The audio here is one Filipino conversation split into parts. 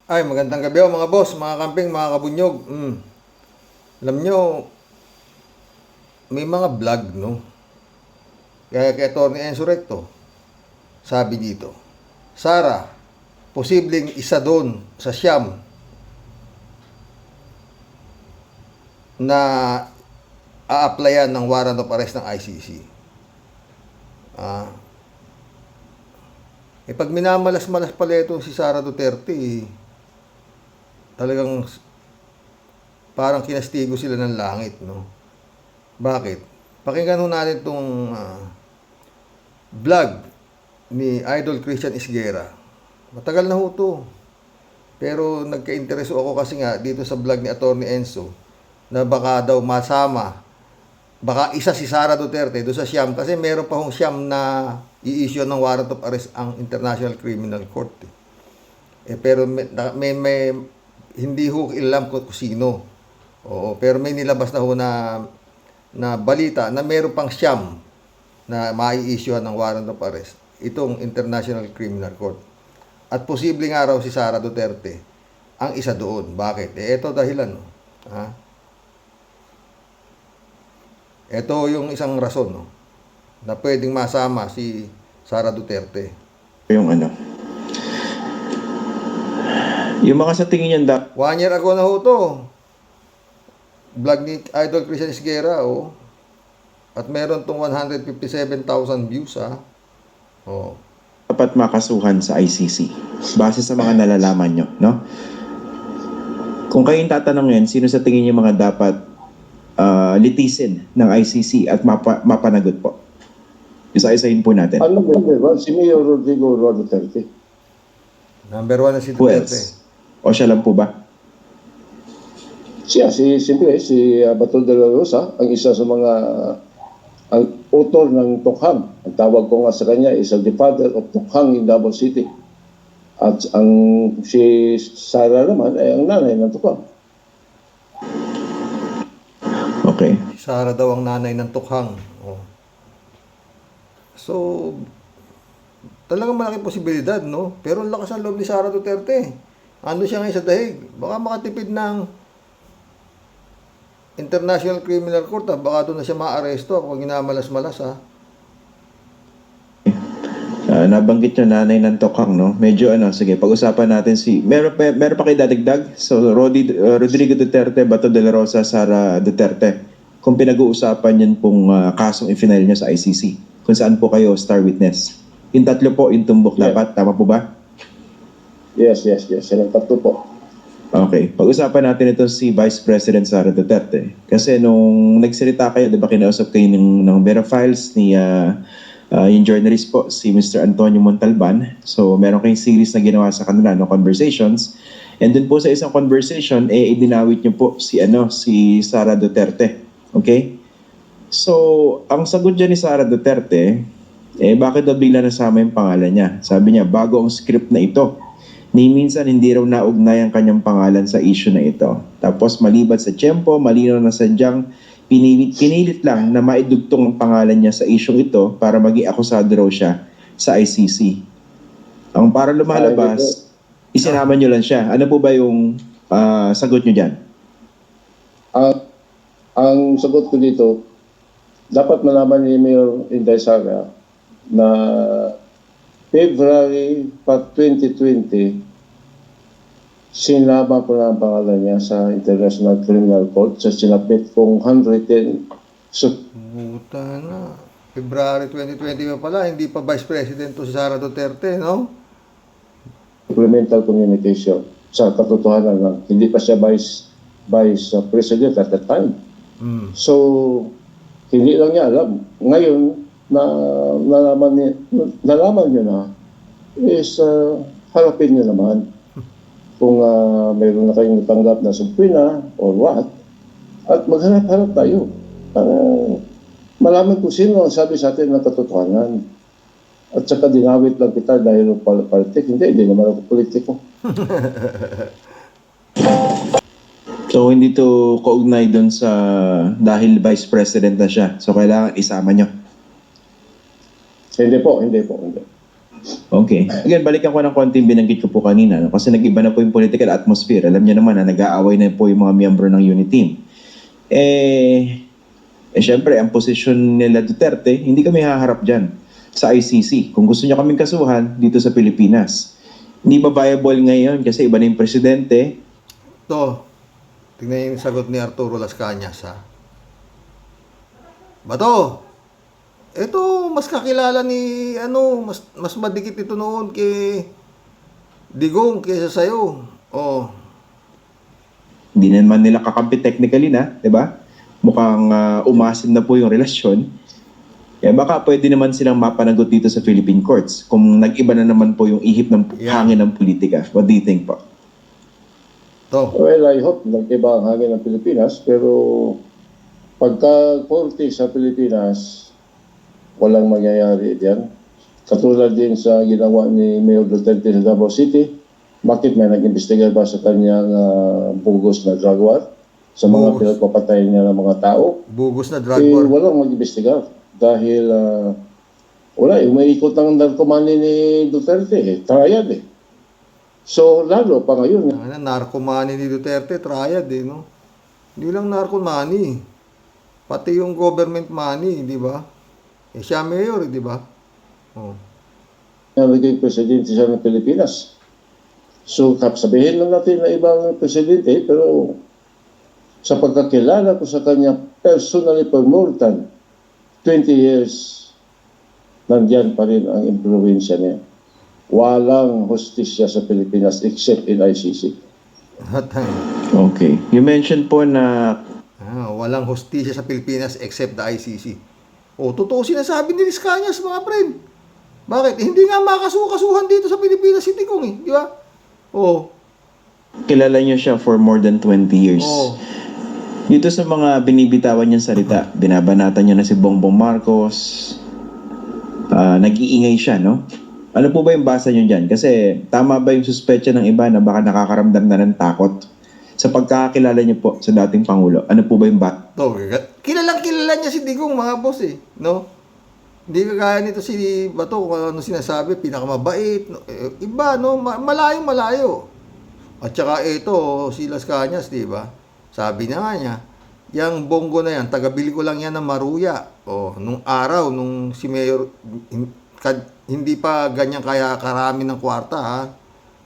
Ay, magandang gabi mga boss, mga camping, mga kabunyog. Alam nyo, may mga vlog, no? Kaya kay Atty. Enzo Recto, sabi dito, Sara, posibleng isa doon sa siyam na a-applyan ng warrant of arrest ng ICC. Ah, pag minamalas-malas pala itong si Sara Duterte, talagang parang kinastigo sila ng langit, no? Bakit? Pakinggan ho natin itong vlog ni Idol Christian Isguera. Matagal na ho to. Pero nagka-intereso ako kasi nga dito sa vlog ni Atty. Enzo na baka daw masama, baka isa si Sara Duterte doon sa siyam kasi meron pa hong siyam na i-issue ng warrant of arrest ang International Criminal Court. Pero may hindi ho ilam kung sino. Oo, pero may nilabas na ho na balita na meron pang siyam na mai-issue ng warrant of arrest itong International Criminal Court. At posibleng araw si Sara Duterte ang isa doon. Bakit? Ito dahilan. No? Ha? Ito yung isang rason, no? Na pwedeng masama si Sara Duterte. Yung yung mga sa tingin niyan 1 year ago na ho to. Vlog ni Idol Christian Isguera, oh. At meron tong 157,000 views, ha. Oh. dapat makasuhan sa ICC base sa mga nalalaman nyo, no? Kung kayong tatanungin, sino sa tingin niyo mga dapat litisin ng ICC at mapanagot po? Isa-isahin po natin. Ano number one? Si Mayor Rodrigo Duterte. Number 1 na si Who Duterte. else? O siya lang po ba? Siyempre, si Bato de la Rosa, ang isa sa mga ang author ng Tokhang. Ang tawag ko nga sa kanya is the father of Tokhang in Davao City. At ang si Sara naman ay ang nanay ng Tokhang. Okay. Si Sara daw ang nanay ng Tukhang. Oh. So, talagang malaking posibilidad, no? Pero ang lakas ng loob ni Sara Duterte. Ano siya ngayon sa dahig? Baka makatipid ng International Criminal Court, ha? Baka doon na siya ma-aresto kung ginamalas-malas, ha? Nabanggit nyo nanay ng Tokhang, no? Medyo sige, pag-usapan natin meron pa kayo dadagdag? So, Rodrigo Duterte, Bato de la Rosa, Sara Duterte. Kung pinag-uusapan yun pong kasong i-final nyo sa ICC, kung saan po kayo star witness. Yung tatlo po, yung tumbok dapat, tama po ba? Yes. Silang tatlo po. Okay. Pag-usapan natin ito si Vice President Sara Duterte. Kasi nung nagsalita kayo, di ba kinausap kayo ng Vera Files ni yung journalist po, si Mr. Antonio Montalban. So, meron kayong series na ginawa sa kanila, no, conversations. And dun po sa isang conversation, idinawit niyo po si Sara Duterte. Okay? So, ang sagot dyan ni Sara Duterte, bakit daw bigla nasama yung pangalan niya? Sabi niya, bago ang script na ito, ni minsan hindi raw naugnay ang kanyang pangalan sa issue na ito. Tapos maliban sa tiyempo, malinaw na sadyang pinilit lang na maidugtong ang pangalan niya sa issue ito para maging akusado raw siya sa ICC. Ang para lumalabas, isinama niyo lang siya. Ano po ba yung sagot niyo dyan? Ang sagot ko dito, dapat malaman ni Mayor Inday Sara na February 2020, sinama ko na ang pangalan niya sa International Criminal Court sa sinapit kong 110. Buta na. February 2020 pa pala, hindi pa Vice President to si Sara Duterte, no? Supplemental communication sa katotohanan na hindi pa siya Vice President at that time. So, hindi lang niya alam. Ngayon, nalaman niyo na is harapin niyo naman kung mayroon na kayong natanggap na subpoena or what, at maghanap-hanap tayo para malaman kung sino ang sabi sa atin ng katotohanan. At saka dinawit lang kita dahil politik. Hindi naman ako politiko. So, hindi to kaugnay dun sa dahil Vice President na siya. So, kailangan isama niyo. Hindi po. Okay. Again, balikan ko ng konti yung binanggit ko po kanina. No? Kasi nag-iba na po yung political atmosphere. Alam niyo naman na nag-aaway na po yung mga miyembro ng unit team. Syempre, ang posisyon nila Duterte, hindi kami haharap dyan sa ICC. Kung gusto niya kaming kasuhan dito sa Pilipinas. Hindi ba viable ngayon kasi iba na yung presidente? To, tingnan yung sagot ni Arturo Las Cañas, ha? Bato, ito, mas kakilala ni, mas madikit ito noon kay Digong kaysa sa'yo. Oh, Hindi naman nila kakampi technically na, di ba? Mukhang umasim na po yung relasyon. Kaya baka pwede naman silang mapanagot dito sa Philippine courts kung nag-iba na naman po yung ihip ng Yeah. hangin ng politika. What do you think po? to. Well, I hope nag-iba ang hangin ng Pilipinas, pero pagka korte sa Pilipinas, walang mangyayari diyan. Katulad din sa ginawa ni Mayor Duterte sa Davao City, bakit may nag-imbestiga ba sa kanyang bugos na drug war? Sa mga Bugos. pinagpapatay niya ng mga tao? Bugos na drug Eh, war. walang mag-imbestiga. Dahil, umiikot ang narkomani ni Duterte, triad eh. So, lalo pa ngayon, Narkomani ni Duterte, triad no? Hindi lang narkomani. Pati yung government money, di ba? Siya mayor, di ba? Oh. naging presidente siya ng Pilipinas. So, sabihin lang natin na ibang presidente, pero sa pagkakilala ko sa kanya personally for more than 20 years, nandiyan pa rin ang impluensya niya. Walang hustisya sa Pilipinas except in ICC. Okay. You mentioned po na Walang hostisya sa Pilipinas except the ICC. O, totoo sinasabi ni Las Cañas, mga friend. Bakit? Hindi nga makasuhan dito sa Pilipinas si Digong, di ba? Oh. kilala niyo siya for more than 20 years. Oh. Dito sa mga binibitawan niyang salita, binabanatan niya na si Bongbong Marcos, nag-iingay siya, no? Ano po ba yung basa niyo dyan? Kasi tama ba yung suspecha ng iba na baka nakakaramdam na ng takot? Sa pagkakakilala niyo po sa dating Pangulo, ano po ba yung To, kilala niya si Digong, mga boss no? Hindi kagaya nito si Bato kung ano sinasabi, pinakamabait, no? Iba, no? Malayo. At saka ito, si Las Cañas, di ba? Sabi niya nga niya, yung Bongo na yan, tagabili ko lang yan ng Maruya. Nung araw, nung si Mayor, hindi pa ganyan kaya karami ng kwarta, ha?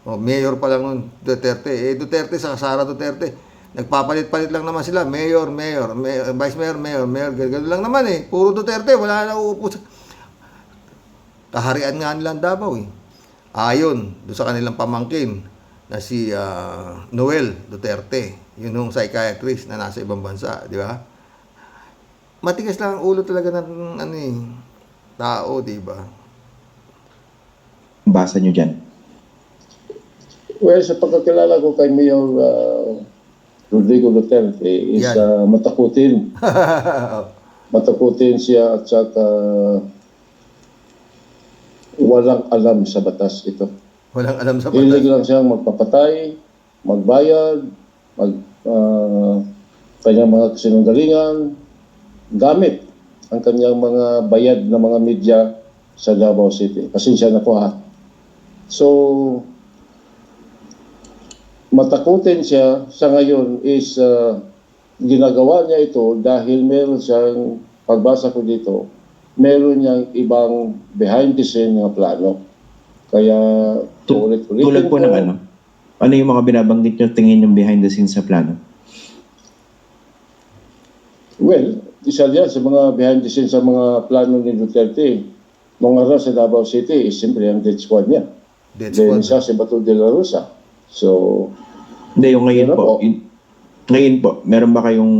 Mayor pa lang nun, Duterte. Duterte sa Sara Duterte, nagpapalit-palit lang naman sila. Mayor, Vice Mayor, gano'n lang naman Puro Duterte, wala na uupo sa... Kaharian nga nila ang Davao Ayon doon sa kanilang pamangkin na si Noel Duterte. Yun yung psychiatrist na nasa ibang bansa, di ba? Matigas lang ang ulo talaga ng tao, di ba? basa niyo dyan? Well, sa pagkakilala ko kay Mayor Rodrigo Duterte is Yan. matakutin. Matakutin siya at saka walang alam sa batas ito. Walang alam sa Hilig batas. lang siyang magpapatay, magbayad, kanyang mga sinungalingan, gamit ang kanyang mga bayad na mga media sa Davao City. Pasensya na po ha. So, matakutin siya sa ngayon is ginagawa niya ito dahil meron siyang, pagbasa ko dito, meron niyang ibang behind the scene na plano. Kaya ulit-ulitin Tulad po ng ano? Ano yung mga binabanggit niyo tingin yung behind the scenes sa plano? Well, isa yan sa mga behind the scenes sa mga plano ni Duterte. Nung araw sa Davao City, is siyempre ang death squad niya. Death Then squad. isa si Bato de la Rosa. So, Hindi, yung ngayon Ano po. po? Ngayon po, meron ba kayong...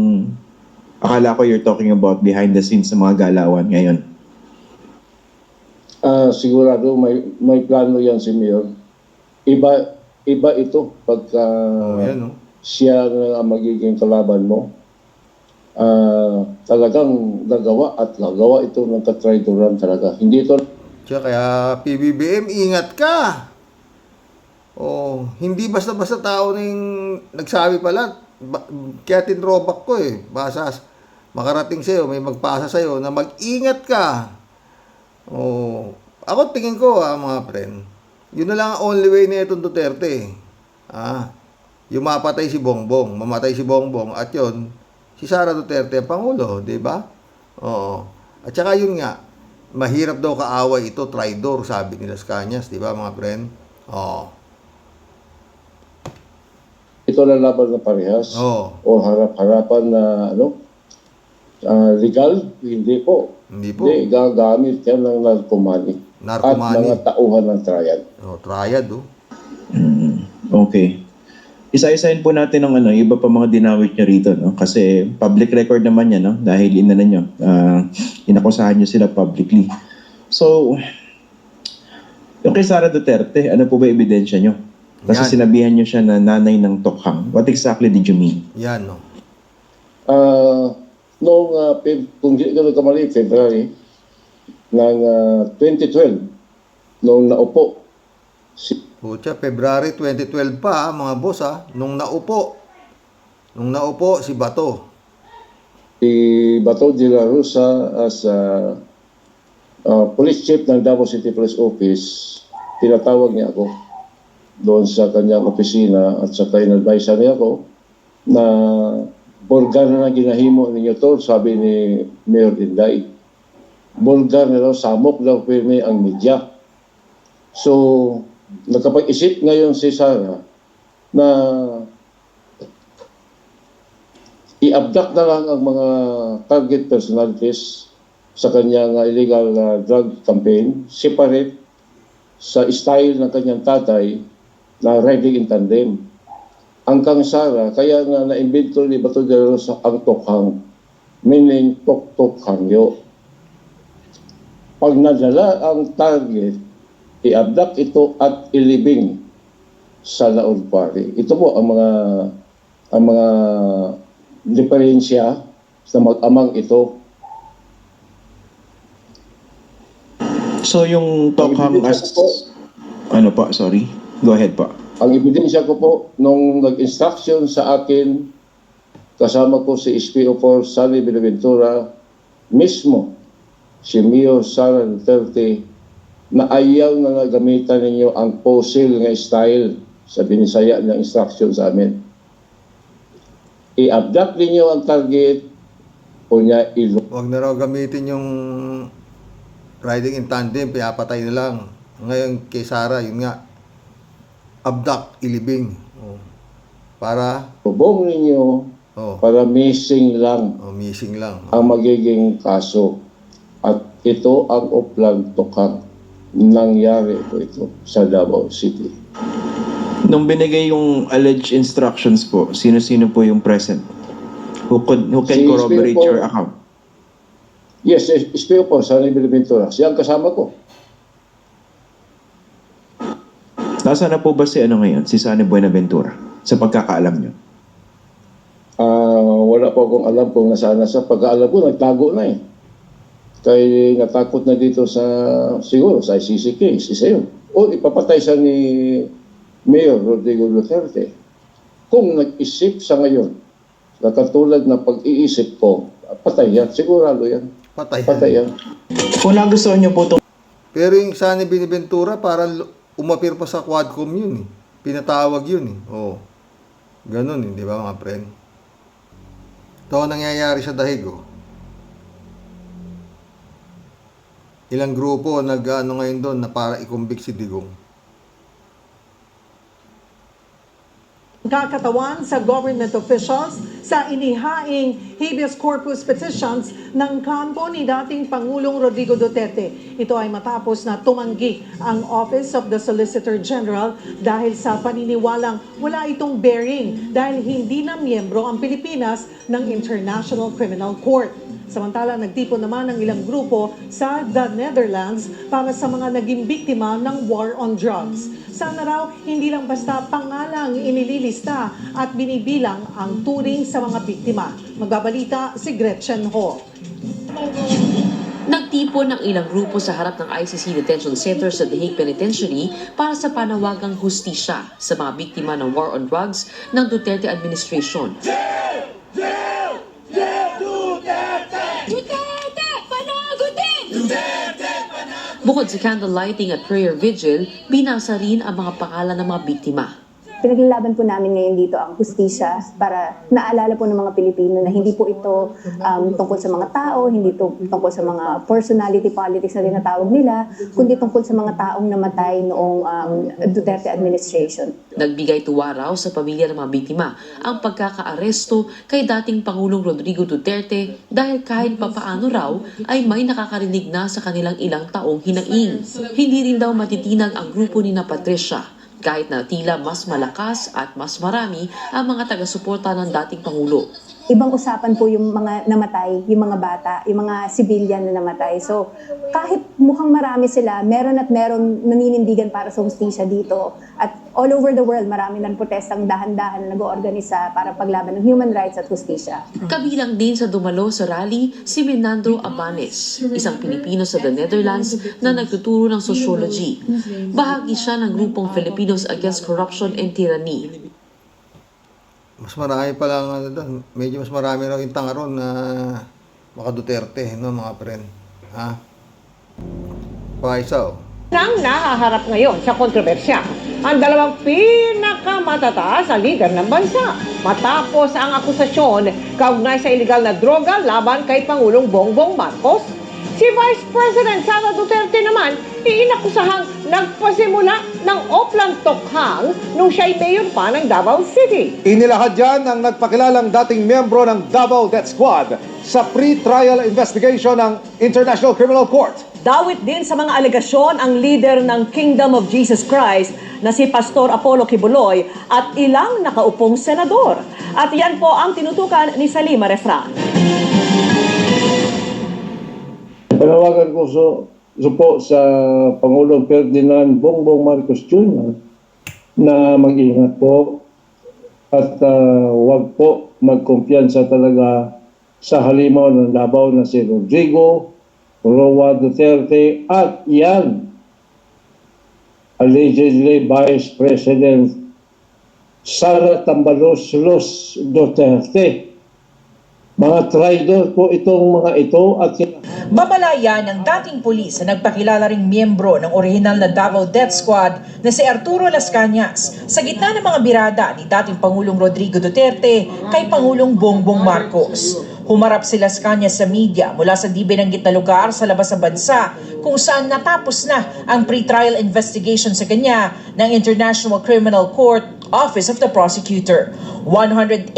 Akala ko you're talking about behind the scenes sa mga galawan ngayon. sigurado may plano yan si Mayor. Iba ito pagka Yan, no? siya ang magiging kalaban mo. Talagang gagawa ito ng katraidoran talaga. Hindi ito Kaya PBBM, ingat ka. Hindi basta-basta tao ning nagsabi pala, kaya tinrobak ko makarating sa'yo, may magpasa sa'yo na mag-ingat ka. Ako tingin ko mga friend, yun na lang ang only way na itong Duterte. Yung mapatay si Bongbong, mamatay si Bongbong, at yun, si Sara Duterte ang Pangulo, di ba? Oo. At saka yun nga, mahirap daw kaaway ito, traitor, sabi nila sa Kanyas, di ba mga friend? Oo. Ito na laban na parehas Oo. o harap-harapan na legal? Hindi po. Hindi po. Hindi, gagamit yan ng narkomani at Narkomani. mga tauhan ng triad. Oh, triad, oh. Okay. Isa-isahin po natin ang iba pa mga dinawit nyo rito, no? Kasi public record naman yan, no? Dahil nyo, inakusahan nyo sila publicly. So, yung kay Sara Duterte, ano po ba ebidensya nyo? Kasi Yan. sinabihan nyo siya na nanay ng Tokhang. What exactly did you mean? Yan, no. Kung hindi ko nagkamali, February ng 2012, noong naupo si Pucha, February 2012 pa, mga boss, nung naupo. Nung naupo si Bato. Bato de la Rosa as police chief ng Davao City Police Office. Tinatawag niya ako doon sa kanyang opisina at saka in-advise niya ako na bulgar na ginahimo ninyo to, sabi ni Mayor Inday. Bulgar na daw, samok daw pirmi ang media. So, nakapag-isip ngayon si Sara na i-abduct na lang ang mga target personalities sa kanyang illegal drug campaign, separate sa style ng kanyang tatay na riding in tandem. Ang kang Sara, kaya nga na-invento ni Bato de la Rosa ang Tokhang, meaning Tok-Tok Hangyo. Pag nadala ang target, i-abduct ito at ilibing sa Laon Quarry. Ito po ang mga diferensya sa mag-amang ito. So, yung Tokhang as... Ano pa? Sorry. Go ahead pa. Ang ebidensya ko po, nung nag-instruction sa akin, kasama ko si SPO4 Sally Benaventura, mismo si Mayor Sara Duterte, na ayaw na gamitan ninyo ang fossil nga style sa binisaya ng instruction sa amin. I-abduct ninyo ang target o niya Huwag na raw gamitin yung riding in tandem, pinapatay na lang. Ngayon kay Sara, yun nga, abduct, ilibing. Oh. Para, ilubong ninyo para missing lang missing lang. ang magiging kaso. At ito ang Oplan Tokhang. Nangyari po ito sa Davao City. Nung binigay yung alleged instructions po, sino-sino po yung present? Who can Si corroborate SPO4. your account? Yes, SPO po, Sally Benaventura. Siya ang kasama ko. Nasaan na po ba si ngayon? Si Sunny Buenaventura? Sa pagkakaalam nyo? Wala po akong alam kung nasaan na sa pagkaalam ko, nagtago na eh. Kaya natakot na dito siguro sa ICC case, isa yun. O ipapatay siya ni Mayor Rodrigo Duterte. Kung nag-isip sa ngayon, na katulad na pag-iisip ko, patay yan, sigurado yan. Patay. Patay yan. Kung nagustuhan nyo po itong Pero yung Sunny Benaventura, parang umapir pa sa Quadcom yun eh. Pinatawag yun eh. Oo. Ganun eh, di ba mga friend? Ito ang nangyayari sa Dahig, oh. Ilang grupo nag-ano ngayon doon na para i-convict si Digong. Kakatawan sa government officials sa inihaing habeas corpus petitions ng kampo ni dating Pangulong Rodrigo Duterte. Ito ay matapos na tumanggi ang Office of the Solicitor General dahil sa paniniwalang wala itong bearing dahil hindi na miyembro ang Pilipinas ng International Criminal Court. Samantala, nagtipon naman ng ilang grupo sa the Netherlands para sa mga naging biktima ng war on drugs. Sana raw, hindi lang basta pangalang inililista at binibilang ang turing sa mga biktima. Magbabalita si Gretchen Ho. Nagtipon ng ilang grupo sa harap ng ICC Detention Center sa The Hague Penitentiary para sa panawagang hustisya sa mga biktima ng war on drugs ng Duterte administration. Duterte! Panagutin! Duterte! Panagutin! Bukod sa candle lighting at prayer vigil, binasa rin ang mga pangalan ng mga biktima. Pinaglalaban po namin ngayon dito ang hustisya para naalala po ng mga Pilipino na hindi po ito tungkol sa mga tao, hindi ito tungkol sa mga personality politics na tinatawag nila, kundi tungkol sa mga taong namatay noong Duterte administration. Nagbigay tuwa raw sa pamilya ng mga biktima ang pagkakaaresto kay dating Pangulong Rodrigo Duterte dahil kahit papaano raw ay may nakakarinig na sa kanilang ilang taong hinaing. Hindi rin daw matitinag ang grupo ni na Patricia kahit na tila mas malakas at mas marami ang mga taga-suporta ng dating Pangulo. Ibang usapan po yung mga namatay, yung mga bata, yung mga civilian na namatay. So kahit mukhang marami sila, meron at meron naninindigan para sa hustisya dito. At all over the world, marami ng protestang dahan-dahan na nag-oorganisa para paglaban ng human rights at hustisya. Kabilang din sa dumalo sa rally si Menandro Abanes, isang Pilipino sa the Netherlands na nagtuturo ng sociology. Bahagi siya ng grupong Filipinos Against Corruption and Tyranny. Mas marami pa lang doon. Medyo mas marami raw yung tanga ron na maka Duterte, no, mga friend. Ha? Paisaw. Nang nahaharap ngayon sa kontrobersya ang dalawang pinakamatataas na lider ng bansa matapos ang akusasyon kaugnay sa iligal na droga laban kay Pangulong Bongbong Marcos. Si Vice President Sara Duterte naman iinakusahang nagpasimula ng Oplan Tokhang nung siya'y mayor pa ng Davao City. Inilahad dyan ang nagpakilalang dating miyembro ng Davao Death Squad sa pre-trial investigation ng International Criminal Court. Dawit din sa mga alegasyon ang leader ng Kingdom of Jesus Christ na si Pastor Apollo Kibuloy at ilang nakaupong senador. At yan po ang tinutukan ni Salima Refran. Panawagan ko po sa Pangulong Ferdinand Bongbong Marcos Jr. na mag-ingat po at huwag po magkumpiyansa talaga sa halimaw ng Davao na si Rodrigo Roa Duterte at yan allegedly Vice President Sara Tambalos Duterte. Mga traidor po itong mga ito at Babalayan ng dating pulis na nagpakilala ring miyembro ng orihinal na Davao Death Squad na si Arturo Las Cañas sa gitna ng mga birada ni dating Pangulong Rodrigo Duterte kay Pangulong Bongbong Marcos. Humarap si Las Cañas sa media mula sa di binanggit na lugar sa labas ng bansa kung saan natapos na ang pre-trial investigation sa kanya ng International Criminal Court Office of the Prosecutor. 186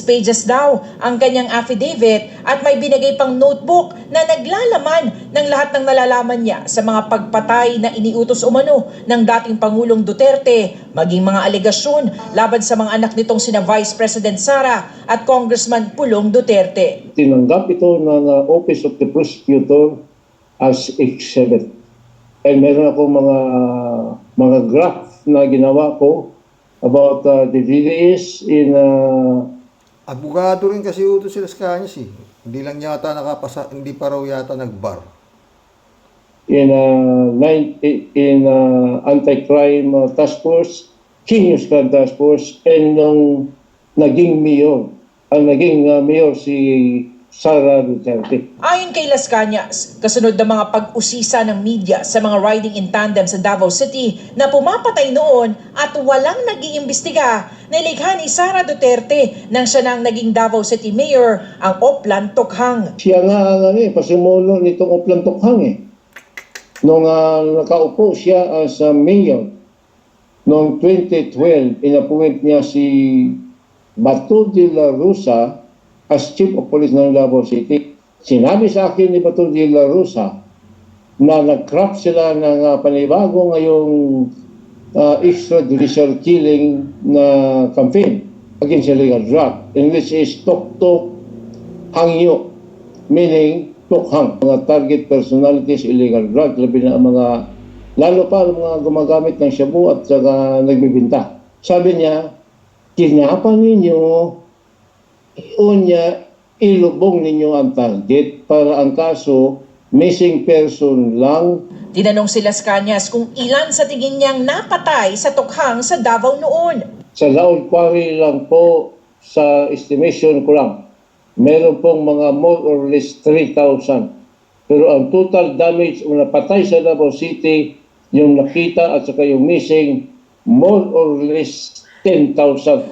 pages daw ang kanyang affidavit at may binigay pang notebook na naglalaman ng lahat ng nalalaman niya sa mga pagpatay na iniutos umano ng dating Pangulong Duterte, maging mga alegasyon laban sa mga anak nitong sina Vice President Sara at Congressman Pulong Duterte. tinanggap ito ng Office of the Prosecutor as exhibit. And meron akong mga graph na ginawa ko about the DDS in Abogado rin kasi utos sila sa kanya eh. Hindi lang yata nakapasa, hindi pa raw yata nagbar. in anti-crime task force, Genius Crime Task Force, and nung naging mayor, ang naging mayor si Sara Duterte. Ayon kay Las Cañas, kasunod ng mga pag-usisa ng media sa mga riding in tandem sa Davao City na pumapatay noon at walang nag-iimbestiga, nilikha ni Sara Duterte nang siya nang naging Davao City Mayor ang Oplan Tokhang. Siya nga ang pasimulo nitong Oplan Tokhang eh. Nung nakaupo siya as mayor, noong 2012, inappoint niya si Bato de la Rosa as Chief of Police ng Davao City. Sinabi sa akin ni Bato de la Rosa na nag-craft sila ng panibago ngayong extrajudicial killing na campaign against illegal drug, in which is Tok-Tok Hangyo, meaning Tokhang. Mga target personalities, illegal drug, labi na ang mga, lalo pa ang mga gumagamit ng shabu at saka nagbibinta. Sabi niya, kinapan ninyo, unya, ilubong ninyo ang target para ang kaso, missing person lang. Tinanong si Las Cañas kung ilan sa tingin niyang napatay sa Tokhang sa Davao noon. Sa Laon Quarry lang po, sa estimation ko lang, meron pong mga more or less 3,000 Pero ang total damage o napatay sa Davao City, yung nakita at saka yung missing, more or less 10,000.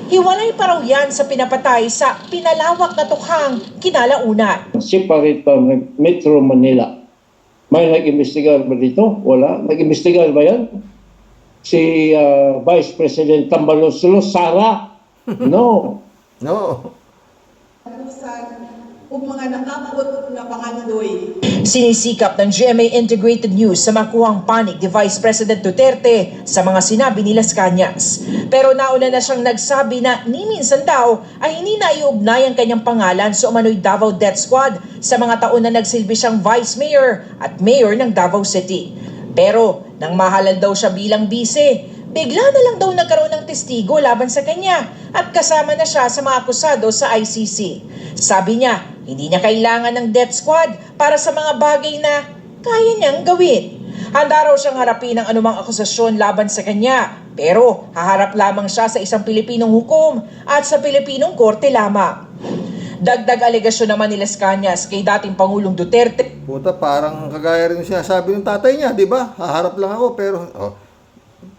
Hiwalay pa raw yan sa pinapatay sa pinalawak na tukhang kinalaunan. Separate from Metro Manila. May nag-investigar ba dito? Wala. Nag-investigar ba yan? Si Vice President Tambaloslo, Sara? No. No. Ug mga nakapot na pangandoy. Sinisikap ng GMA Integrated News sa makuhang panig ni Vice President Duterte sa mga sinabi ni Las Cañas. Pero nauna na siyang nagsabi na ni minsan daw ay hindi na iugnay ang kanyang pangalan sa umano'y Davao Death Squad sa mga taon na nagsilbi siyang Vice Mayor at Mayor ng Davao City. Pero nang mahalal daw siya bilang bise, bigla na lang daw nagkaroon ng testigo laban sa kanya at kasama na siya sa mga akusado sa ICC. Sabi niya, hindi niya kailangan ng death squad para sa mga bagay na kaya niyang gawin. Handa raw siyang harapin ang anumang akusasyon laban sa kanya, pero haharap lamang siya sa isang Pilipinong hukom at sa Pilipinong korte lamang. Dagdag alegasyon naman ni Las Cañas kay dating Pangulong Duterte. Puta, parang kagaya rin yung sinasabi ng tatay niya, di ba? Haharap lang ako, pero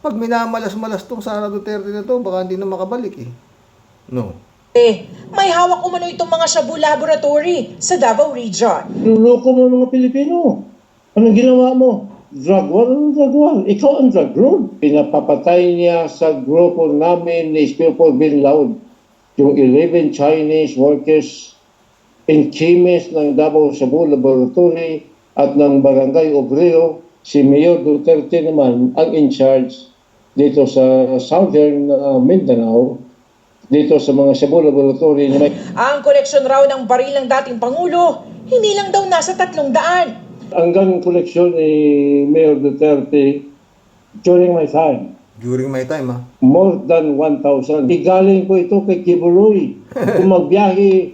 pag minamalas-malas tong Sara Duterte na to, baka hindi na makabalik eh. No. May hawak umano itong mga Shabu Laboratory sa Davao Region. Luloko mo mga Pilipino. Anong ginawa mo? Drug war? Anong drug war? Ikaw ang drug lord. Pinapapatay niya sa grupo namin ni Spearport Bin Laud yung 11 Chinese workers in chemist ng Davao Shabu Laboratory at ng Barangay Obrero. Si Mayor Duterte naman ang in charge dito sa Southern Mindanao, dito sa mga Shabu Laboratory. Ang koleksyon raw ng baril ng dating Pangulo, hindi lang daw nasa 300. Hanggang koleksyon ni Mayor Duterte during my time. During my time, ha? More than 1,000. Igaling po ito kay Kibuloy. Kung magbiyahe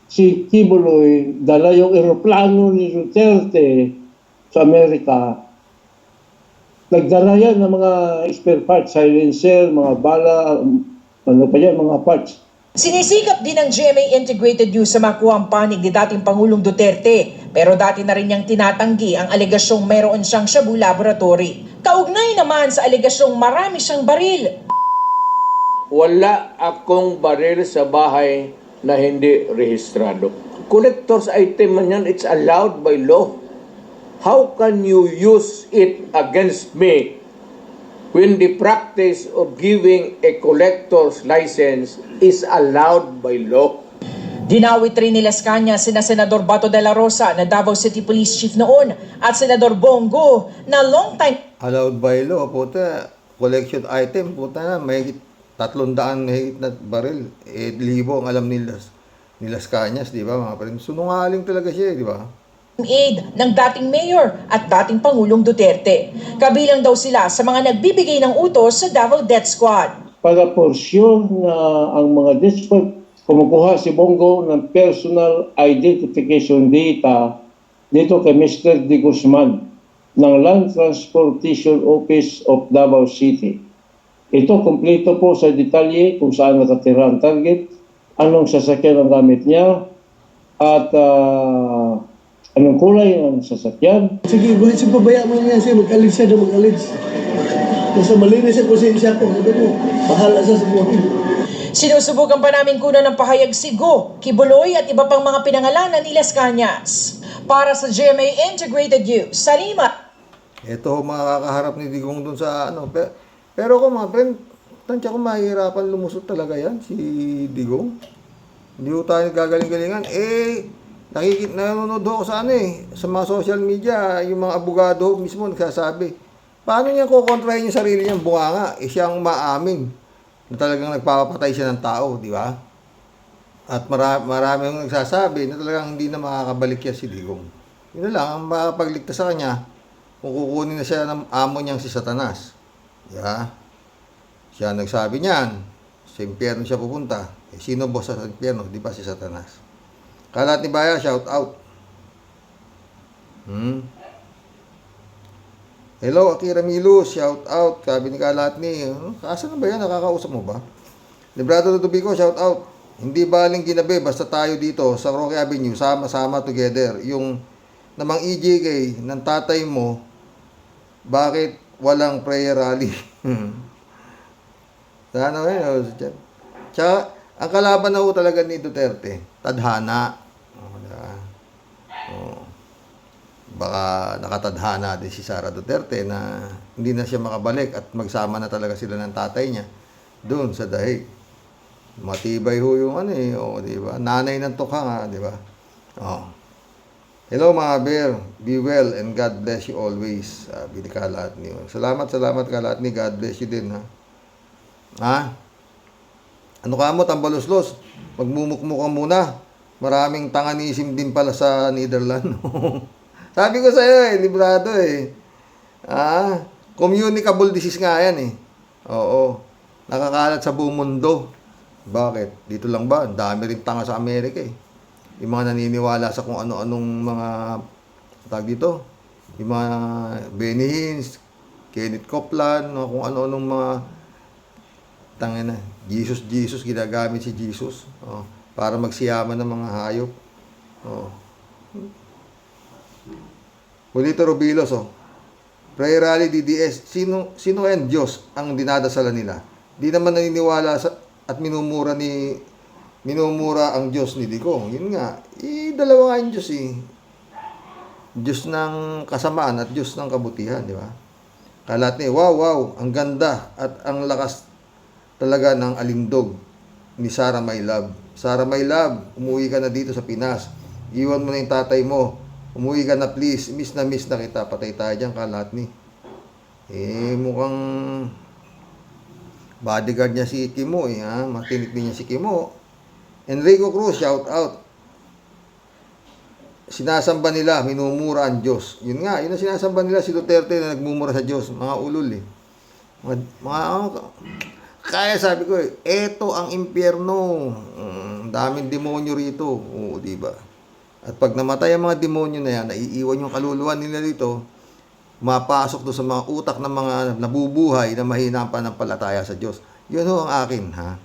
si Kibuloy, dala yung eroplano ni Duterte sa Amerika. Nagdala yan ng mga spare parts, silencer, mga bala, ano pa yan, mga parts. Sinisikap din ng GMA Integrated News sa makuhang panig ni dating Pangulong Duterte, pero dati na rin niyang tinatanggi ang alegasyong meron siyang Shabu Laboratory. Kaugnay naman sa alegasyong marami siyang baril. Wala akong baril sa bahay na hindi rehistrado. Collector's item man yan, it's allowed by law. How can you use it against me when the practice of giving a collector's license is allowed by law? Dinawit rin ni Las Cañas sina Senador Bato de la Rosa na Davao City Police Chief noon at Senador Bongo na long time Allowed by law, puta. Collection item, puta na. May 300 mahigit na baril. 1,000 ang alam ni Las Cañas, di ba mga friend? Sunungaling talaga siya, di ba? aid ng dating mayor at dating Pangulong Duterte. Kabilang daw sila sa mga nagbibigay ng utos sa Davao Death Squad. Para for sure na ang mga death squad, kumukuha si Bongo ng personal identification data dito kay Mr. De Guzman ng Land Transportation Office of Davao City. Ito kompleto po sa detalye kung saan nakatira ang target, anong sasakyan ang gamit niya, at anong kulay ng sasakyan. Sige, buhay sa pabaya mo niya siya, mag-alig siya na mag-alig. Nasa malinis ang konsensya ko, sabi mo, bahala sa buhay. Sinusubukan pa namin kuno ng pahayag si Go, Kibuloy at iba pang mga pinangalanan ni Las Cañas. Para sa GMA Integrated News, Salima. Ito makakaharap ni Digong dun sa ano. Pero ko mga friend, tansya ko mahihirapan lumusot talaga yan, si Digong. Hindi ko tayo gagaling-galingan. Nanonood ako sa sa mga social media, yung mga abogado mismo nagsasabi, paano niya kukontrahin yung sarili niyang bunganga? Siya ang maamin na talagang nagpapatay siya ng tao, di ba? At marami yung nagsasabi na talagang hindi na makakabalik yan si Digong. Yun na lang, ang makakapagligtas sa kanya, kung kukunin na siya ng amo niyang si Satanas. Yeah. Siya nagsabi niyan, sa impyerno siya pupunta. Sino boss sa impyerno? Di ba si Satanas? Kalat ni Baya, shout out. Hello, Akira Milus, shout out. Sabi ni Kalat ni, asa na ba yan? Nakakausap mo ba? Librado Tutubico, shout out. Hindi baling ginabi, basta tayo dito sa Roque Avenue, sama-sama together. Yung namang EJK ng tatay mo, bakit walang prayer rally? Ano yun? Tsaka, ang kalaban na ho talaga ni Duterte, tadhana. Diba? Baka nakatadhana din si Sara Duterte na hindi na siya makabalik at magsama na talaga sila ng tatay niya doon sa Dahig. Matibay ho yung di ba? Nanay ng tukha nga, di ba? Hello mga bear, be well and God bless you always. Sabi ni Kalatni. Salamat Kalatni, God bless you din, ha? Ha? Ano ka mo, tambaluslos? Magmumukmo ka muna. Maraming tanganisim din pala sa Netherlands. Sabi ko sa'yo librado communicable disease nga yan Oo. Nakakalat sa buong mundo. Bakit? Dito lang ba? Dami rin tanga sa Amerika Yung mga naniniwala sa kung ano-anong mga tag dito. Yung mga Benny Hinn, Kenneth Copeland, kung ano-anong mga tangina. Jesus, ginagamit si Jesus. Para magsiyaman ng mga hayop. Julito Robilos, prayer rally DDS. Sino yan? Diyos ang dinadasalan nila. Di naman naniniwala at minumura ang Diyos ni Digong. Yun nga, dalawa nga yung Diyos Diyos ng kasamaan at Diyos ng kabutihan, di ba? Kalat wow, ang ganda at ang lakas talaga ng alindog ni Sarah My Love. Sarah My Love, umuwi ka na dito sa Pinas. Iwan mo na yung tatay mo. Umuwi ka na please. Miss na kita. Patay tayo dyan, Kalatni. Mukhang bodyguard niya si Kimo Matinik din niya si Kimo. Enrico Cruz, shout out. Sinasamba nila, minumura ang Diyos. Yun nga, yun ang sinasamba nila si Duterte na nagmumura sa Diyos. Mga ulol Kaya sabi ko eto ang impyerno. Daming demonyo rito. Oo, di ba? At pag namatay ang mga demonyo na yan, naiiwan yung kaluluwa nila dito, mapasok doon sa mga utak ng mga nabubuhay na mahina ang panampalataya sa Diyos. Yun ho ang akin, ha?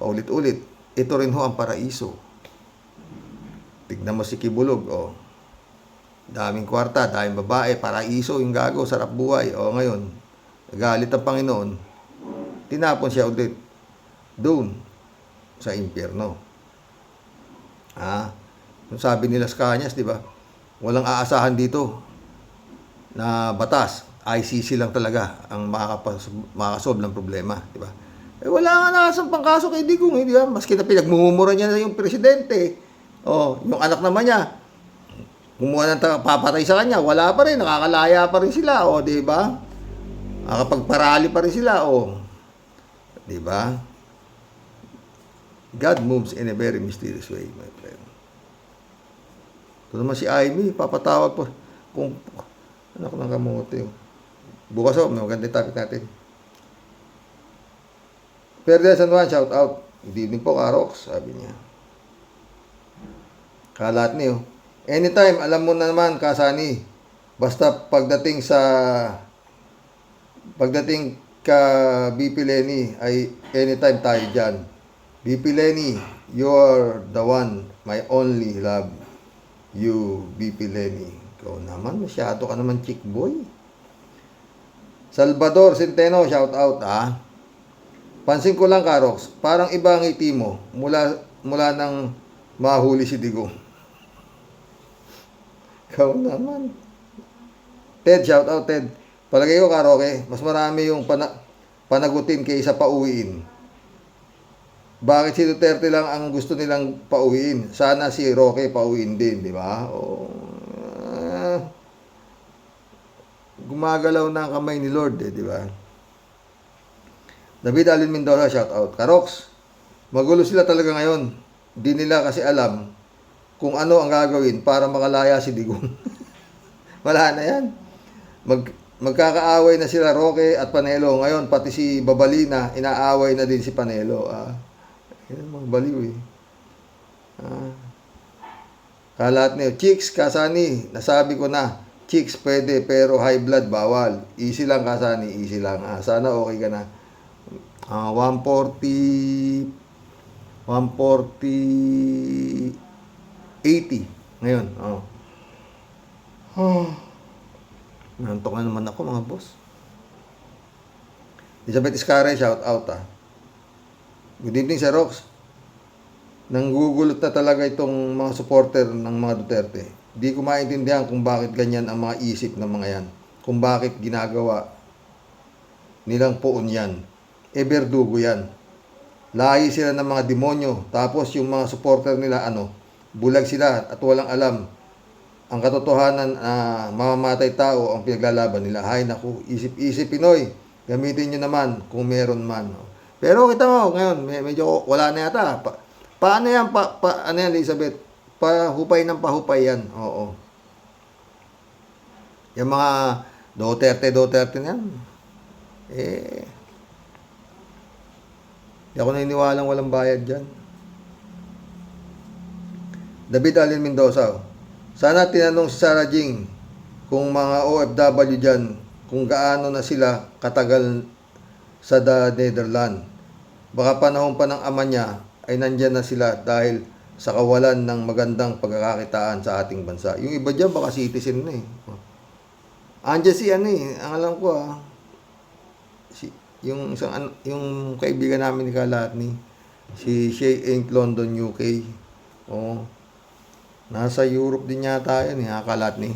Paulit-ulit. Ito rin ho ang paraiso. Tignan mo si Kibulog, daming kwarta, daming babae, paraiso, yung gago, sarap buhay. Ngayon, nagalit ang Panginoon, tinapon siya ulit doon sa impyerno. Yung sabi nila sa Kanyas, di ba? Walang aasahan dito na batas. ICC lang talaga ang makakasolve ng problema, di ba? Wala nga nakasampang kaso kay Digong, di ba? Maski na pinagmumura niya na yung presidente. Yung anak naman niya, kumuha ng papatay sa kanya, wala pa rin, nakakalaya pa rin sila, di ba? Nakapagparali pa rin sila, di ba? God moves in a very mysterious way, my friend. Ito naman si Amy, papatawag po. Kung, anak ng kamote. Bukas may magandang topic natin. Perdia San Juan, shout out. Good evening po, Karox, sabi niya. Kalat niyo. Anytime, alam mo na naman, Kasani. Basta pagdating ka BP Lenny, ay anytime tayo dyan. BP Lenny, you're the one, my only love. You, BP Lenny. Ikaw naman, masyado ka naman chick boy. Salvador Centeno, shout out, Pansin ko lang, Karox, parang iba ang ngiti mo mula nang mahuli si Digong. Ikaw naman. Ted, shout out, Ted. Palagay ko, Karoke, mas marami yung panagutin kaysa pauwiin. Bakit si Duterte lang ang gusto nilang pauwiin? Sana si Roque pauwiin din, di ba? Gumagalaw na ang kamay ni Lord, di ba? David Alin Mendoza, shout out. Karox, magulo sila talaga ngayon. Di nila kasi alam kung ano ang gagawin para makalaya si Digong. Wala na yan. Magkakaaway na sila Roque at Panelo. Ngayon, pati si Babalina, inaaway na din si Panelo. Yan mga baliw Kalat niyo. Chicks, Kasani, nasabi ko na. Chicks, pwede, pero high blood, bawal. Easy lang, Kasani, easy lang. Sana okay ka na. 140 80 ngayon. Nantok na naman ako, mga boss. Elizabeth Iscare, shout out Good evening, Sir Rox. Nanggugulot na talaga itong mga supporter ng mga Duterte. Di ko maintindihan kung bakit ganyan ang mga isip ng mga yan. Kung bakit ginagawa nilang poon yan. Berdugo yan. Lahi sila ng mga demonyo. Tapos yung mga supporter nila, bulag sila at walang alam. Ang katotohanan, mamamatay tao ang pinaglalaban nila. Hay naku, isip-isip Pinoy. Gamitin nyo naman kung meron man. Pero kita mo, ngayon, medyo wala na yata. Paano yan, ano yan, Elizabeth? Pahupay ng pahupay yan. Oo. Yung mga Duterte na yan. Di ako naniniwalang walang bayad dyan. David Alin Mendoza. Sana tinanong si Sarah Jing kung mga OFW dyan, kung gaano na sila katagal sa Netherlands. Baka panahon pa ng ama niya ay nandyan na sila dahil sa kawalan ng magandang pagkakakitaan sa ating bansa. Yung iba dyan baka citizen na Andiyan si ang alam ko yung kaibigan namin ni Kalatni, si Shea Inc. London, UK. Nasa Europe din yata yun, Kalatni.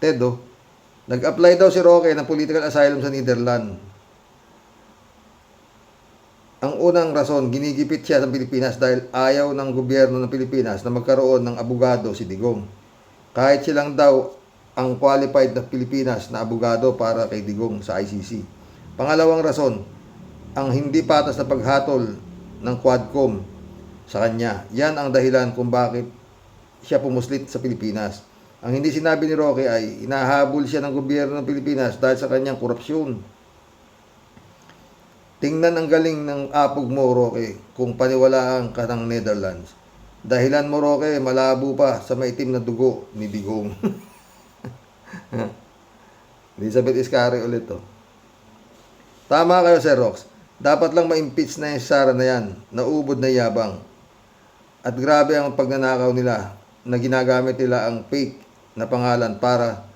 Ted, nag-apply daw si Roque ng political asylum sa Netherlands. Ang unang rason, ginigipit siya sa Pilipinas dahil ayaw ng gobyerno ng Pilipinas na magkaroon ng abogado si Digong. Kahit silang daw ang qualified na Pilipinas na abogado para kay Digong sa ICC. Pangalawang rason, ang hindi patas na paghatol ng Quadcom sa kanya. Yan ang dahilan kung bakit siya pumuslit sa Pilipinas. Ang hindi sinabi ni Roque ay inahabol siya ng gobyerno ng Pilipinas dahil sa kanyang korupsyon. Tingnan ang galing ng apog mo, Roque, kung paniwalaan ka ng Netherlands. Dahilan mo, Roque, malabo pa sa maitim na dugo ni Digong. Elizabeth Iscare ulit Tama kayo, Sir Rox. Dapat lang ma-impeach na yung Sara na yan. Naubod na yabang. At grabe ang pagnanakaw nila na ginagamit nila ang fake na pangalan para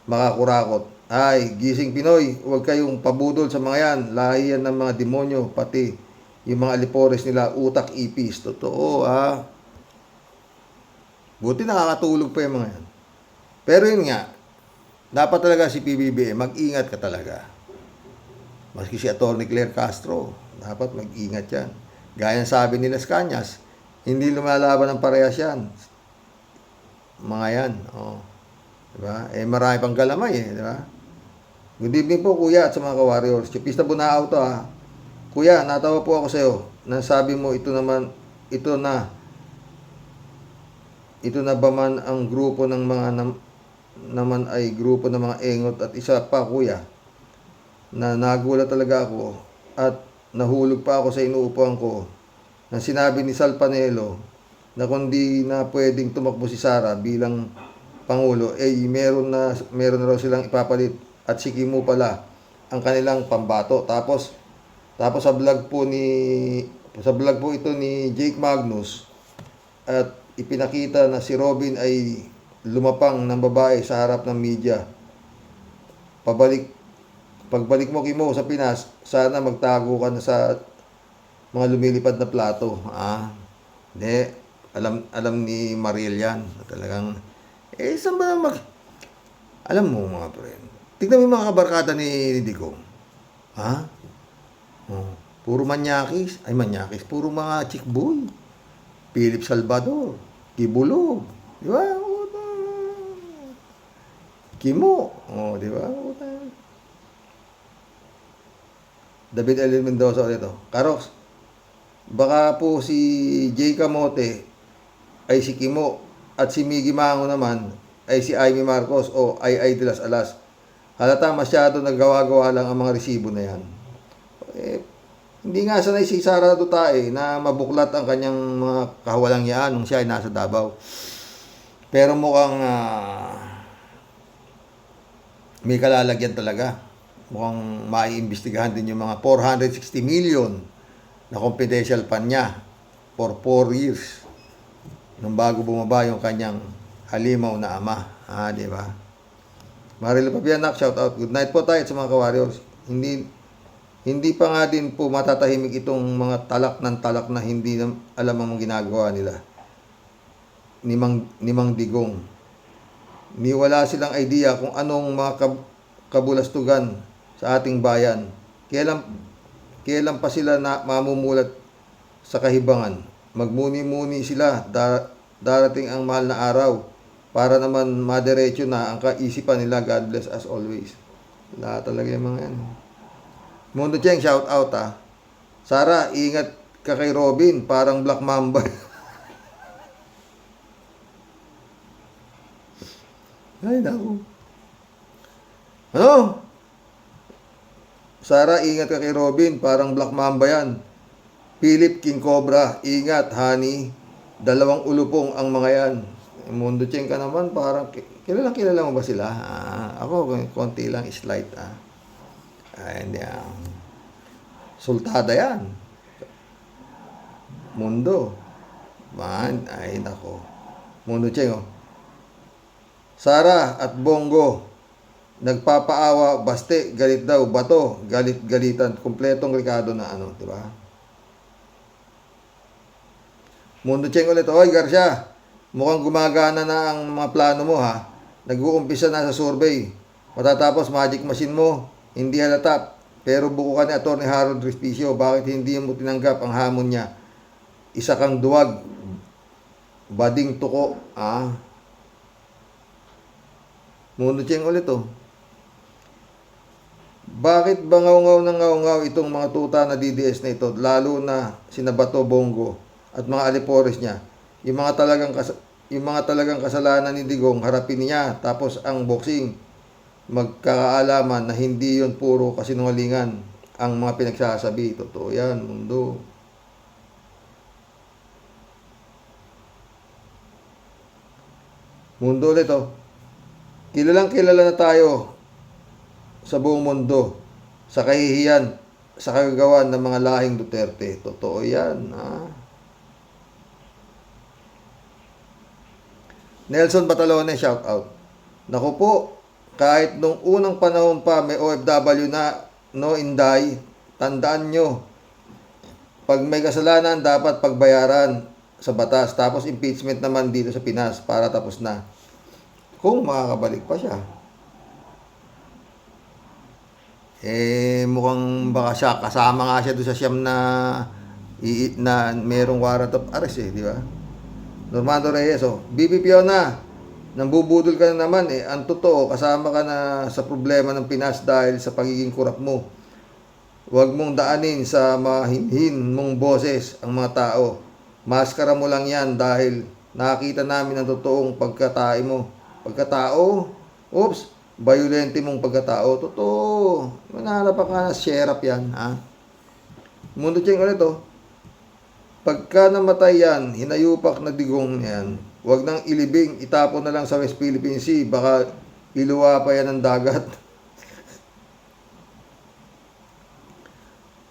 makakurakot. Ay, gising Pinoy, huwag kayong pabudol sa mga yan. Lahi yan ng mga demonyo, pati yung mga alipores nila, utak ipis. Totoo, Buti nakakatulog pa yung mga yan. Pero yun nga, dapat talaga si PBBM, mag-ingat ka talaga. Maski si Atty. Claire Castro, dapat mag-ingat yan. Gaya ng sabi nila sa Kanyas, hindi lumalaban ng parehas yan. Mga yan, Diba? Marami pang galamay, diba? Good evening po, kuya, at sa mga ka-warriors. Chipista Bunaaw to, Kuya, natawa po ako sa'yo. Nasabi mo, ito na ba man ang grupo ng mga naman ay grupo ng mga engot. At isa pa, kuya, na nagulat talaga ako at nahulog pa ako sa inuupuan ko na sinabi ni Sal Panelo na kundi na pwedeng tumakbo si Sara bilang Pangulo, meron na raw silang ipapalit at si Kimo pala ang kanilang pambato. Tapos sa vlog po ito ni Jake Magnus at ipinakita na si Robin ay lumapang ng babae sa harap ng media. Pagbalik mo, Kimo, sa Pinas, sana magtago ka na sa mga lumilipad na plato. Hindi. Alam ni Mariel yan. Talagang, saan ba alam mo, mga friend, tignan mo yung mga kabarkada ni Digong. Puro manyakis. Puro mga chickboy. Philip Salvador. Kibulog. Di ba? Kimo. Di ba? David Alin Mendoza ulit Karox, baka po si Jay Camote ay si Kimo at si Miggy Mango naman ay si Amy Marcos o Ay de las Alas. Halata masyado naggawa-gawa lang ang mga resibo na yan. Hindi nga sanay si Sara Dutae na mabuklat ang kanyang mga kahawalang yaan nung siya ay nasa Davao. Pero mukhang may kalalagyan talaga. Mukhang maiimbestigahan din yung mga 460 million na confidential fund niya for 4 years. nung bago bumaba yung kanyang halimaw na ama. Di ba? Marilo Pabianak, shout out. Good night po tayo sa mga ka-warriors. Hindi pa nga din po matatahimik itong mga talak na hindi alam ang ginagawa nila. Ni Mang Digong. Ni wala silang idea kung anong mga kabulastugan sa ating bayan. Kailan pa sila na mamumulat sa kahibangan. Magmuni-muni sila, darating ang mahal na araw para naman madiretso na ang kaisipan nila. God bless as always. Wala talaga yung mga yan. Mundo Cheng, shout out Sara, ingat ka kay Robin, parang Black Mamba. Ay, naku. Ano? Sara, ingat ka kay Robin, parang Black Mamba yan. Philip King Cobra, ingat, honey. 2 ulupong ang mga yan. Mundo Cheng ka naman, parang kilala mo ba sila? Ako, konti lang, slight. Hindi sultada yan. Mundo. Ay, nako. Mundo Cheng, Sara at Bongo, nagpapaawa, baste, galit daw, bato, galit-galitan, kumpletong Ricardo na di ba? Mundo Cheng ulit, oy Garcia, mukhang gumagana na ang mga plano mo Nag-uumpisa na sa survey. Matatapos magic machine mo, hindi halata, pero buko ka ni Atty. Harold Respicio, bakit hindi mo tinanggap ang hamon niya? Isa kang duwag, bading tuko, Mundo Cheng ulit Bakit ba ngaw-ngaw itong mga tuta na DDS na ito, lalo na sina Bato, Bongo at mga alipores niya? Yung mga talagang kasalanan ni Digong, harapin niya, tapos ang boxing, magkakaalaman na hindi yon puro kasinungalingan ang mga pinagsasabi. Totoo yan, mundo. Mundo ulit Kilalang kilala na tayo sa buong mundo sa kahihiyan, sa kagagawan ng mga lahing Duterte. Totoo yan. Nelson Batalone, shout out. Naku po, kahit nung unang panahon pa may OFW na, no inday, tandaan nyo, pag may kasalanan, dapat pagbayaran sa batas. Tapos impeachment naman dito sa Pinas para tapos na. Kung makakabalik pa siya. Mukhang baka siya, kasama nga siya doon sa siyam na merong warrant of arrest di ba? Normando Reyes, BP Fiona, nambubudol ka na naman ang totoo, kasama ka na sa problema ng Pinas dahil sa pagiging kurap mo. Huwag mong daanin sa mahinhin mong boses ang mga tao. Maskara mo lang yan dahil nakita namin ang totoong pagkatao. Oops, violente mong pagkatao. Totoo. Mananap ka na sheriff yan, Mundo Cheng ulit, Pagka namatay yan, hinayupak na Digong yan, huwag nang ilibing, itapon na lang sa West Philippine Sea, baka iluwa pa yan ng dagat.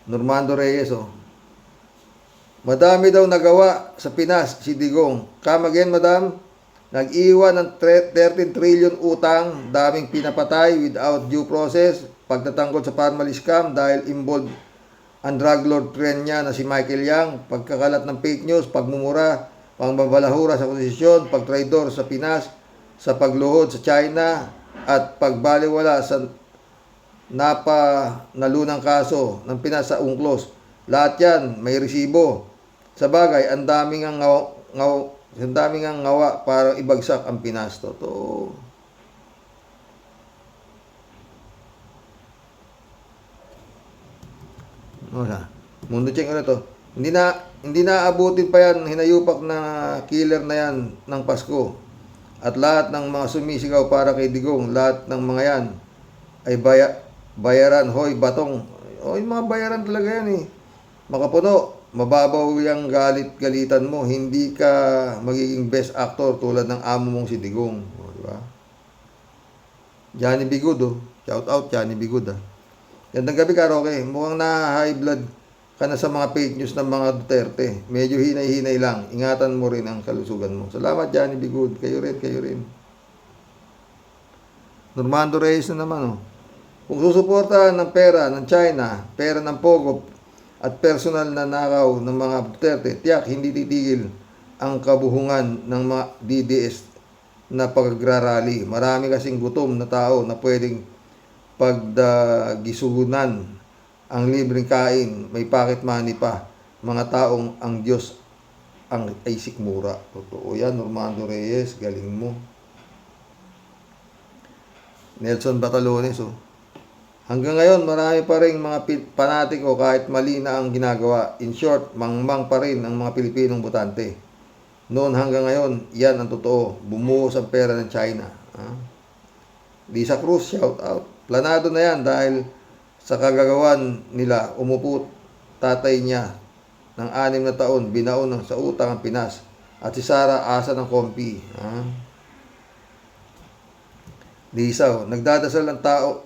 Normando Reyes, Madami daw nagawa sa Pinas si Digong. Come again, madam. Nag-iwan ng 13 trillion utang, daming pinapatay without due process, pagtatanggol sa Parmali scam dahil involved ang drug lord friend niya na si Michael Yang, pagkakalat ng fake news, pagmumura, pangbabalahura sa posisyon, pagtraidor sa Pinas, sa pagluhod sa China, at pagbaliwala sa napanalunang kaso ng Pinas sa UNCLOS. Lahat yan, may resibo. Sa bagay, ang daming ang ngawa para ibagsak ang Pinas. Totoo. Mundo Cheng ulit Hindi na abutin pa yan, hinayupak na killer na yan ng Pasko. At lahat ng mga sumisigaw para kay Digong, lahat ng mga yan ay bayaran, hoy, batong. Yung mga bayaran talaga yan Makapuno, mababaw yung galitan mo. Hindi ka magiging best actor tulad ng amo mong si Digong. Diba? Johnny Bigud, shout out Johnny Bigud, Gandang gabi, Karoke. Mukhang na high blood ka na sa mga fake news ng mga Duterte. Medyo hinay-hinay lang. Ingatan mo rin ang kalusugan mo. Salamat, Johnny B. Good. Kayo rin. Normando Reyes na naman, oh. Kung susuportahan ng pera ng China, pera ng Pogo, at personal na nakaw ng mga Duterte, tiyak hindi titigil ang kabuhungan ng mga DDS na pag-rally. Marami kasing gutom na tao na pwedeng pagdagisugunan ang libreng kain, may pocket money pa. Mga taong ang Diyos ang ay sikmura. Totoo yan, Normando Reyes, galing mo. Nelson Batalones, oh. Hanggang ngayon, marami pa rin mga panatiko kahit mali na ang ginagawa. In short, mangmang pa rin ang mga Pilipinong botante. Noon hanggang ngayon, yan ang totoo. Bumuhos ang pera ng China. Lisa Cruz, shout out. Planado na yan dahil sa kagagawan nila, umupo tatay niya ng 6 na taon, binaon sa utang ang Pinas. At si Sara asa ng kompi. Lisa, nagdadasal ang tao,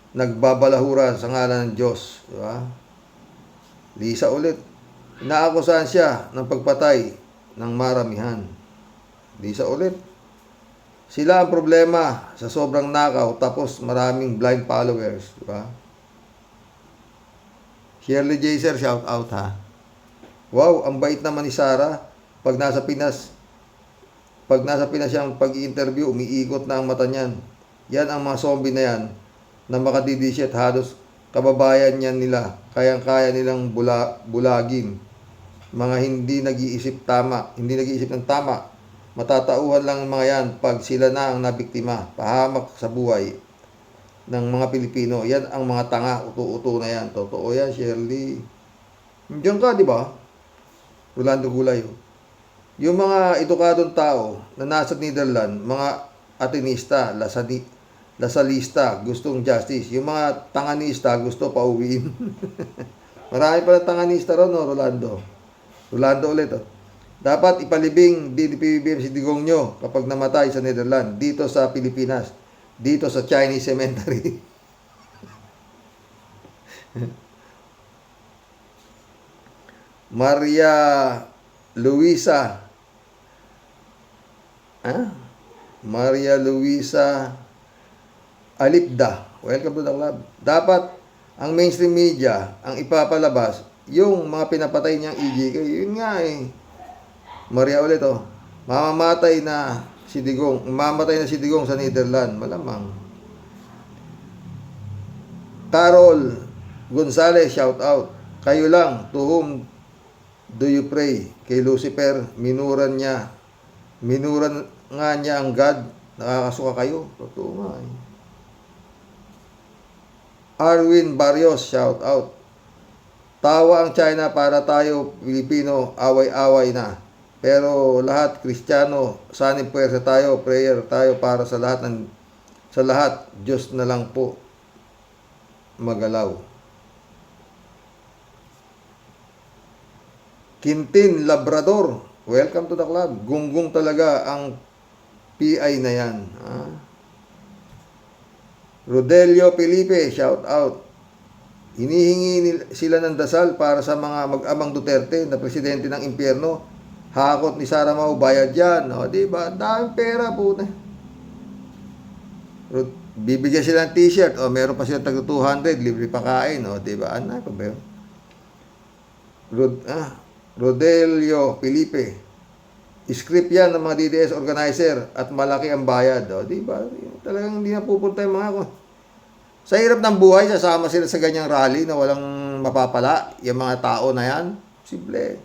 nagbabalahura sa ngalan ng Diyos. Diba? Lisa ulit, inaakusahan siya ng pagpatay ng maramihan. Lisa ulit, sila ang problema sa sobrang nakaw tapos maraming blind followers. Diba? Shirley Jaser, shout out ha. Wow, ang bait naman ni Sarah. Pag nasa Pinas siyang pag-i-interview, umiikot na ang mata niyan. Yan ang mga zombie na yan na makadidishit, halos kababayan yan nila. Kayang-kaya nilang bulagin. Mga hindi nag-iisip ng tama. Matatauhan lang ang mga yan pag sila na ang nabiktima. Pahamak sa buhay ng mga Pilipino. Yan ang mga tanga, uto-uto na yan. Totoo yan, Shirley. Diyan ka, di ba? Rolando Gulay. Yung mga edukadong tao na nasa Netherlands, mga Atenista, Lasalista, gustong justice. Yung mga tanganista, gusto pauwiin. Marami pala tanganista ron, no, Rolando. Rolando ulit, oh. Dapat ipalibing DDPBM si Digong nyo kapag namatay sa Netherlands, dito sa Pilipinas, dito sa Chinese cemetery. Maria Luisa Alipda, welcome to the club. Dapat ang mainstream media ang ipapalabas yung mga pinapatay niyang EJK. Yun nga eh. Maria ulit, oh. Mamatay na si Digong sa Netherlands. Malamang. Carol Gonzalez, shout out. Kayo lang, to whom do you pray? Kay Lucifer, minuran nga niya ang God. Nakakasuka kayo. Totoo nga eh. Arwin Barrios, shout out. Tawa ang China para tayo Pilipino, away-away na. Pero lahat Kristiyano, sanin puwersa tayo, prayer tayo para sa lahat, Diyos na lang po magalaw. Quintin Labrador, welcome to the club. Gunggong talaga ang PI na yan. Rodelio Felipe, shout out. Hinihingi sila ng dasal para sa mga mag-amang Duterte na presidente ng impyerno. Hakot ni Sara Mau, bayad yan. O, diba? Daming pera, puta. Bibigyan sila ng t-shirt. O, meron pa sila tag 200, libre pakain. O, diba? Ano pa ba yun? Rodelio Felipe. Script yan ng mga DDS organizer at malaki ang bayad. O, diba? Talagang hindi na pupunta yung mga... Sa hirap ng buhay, sasama sila sa ganyang rally na walang mapapala. Yung mga tao na yan, simple.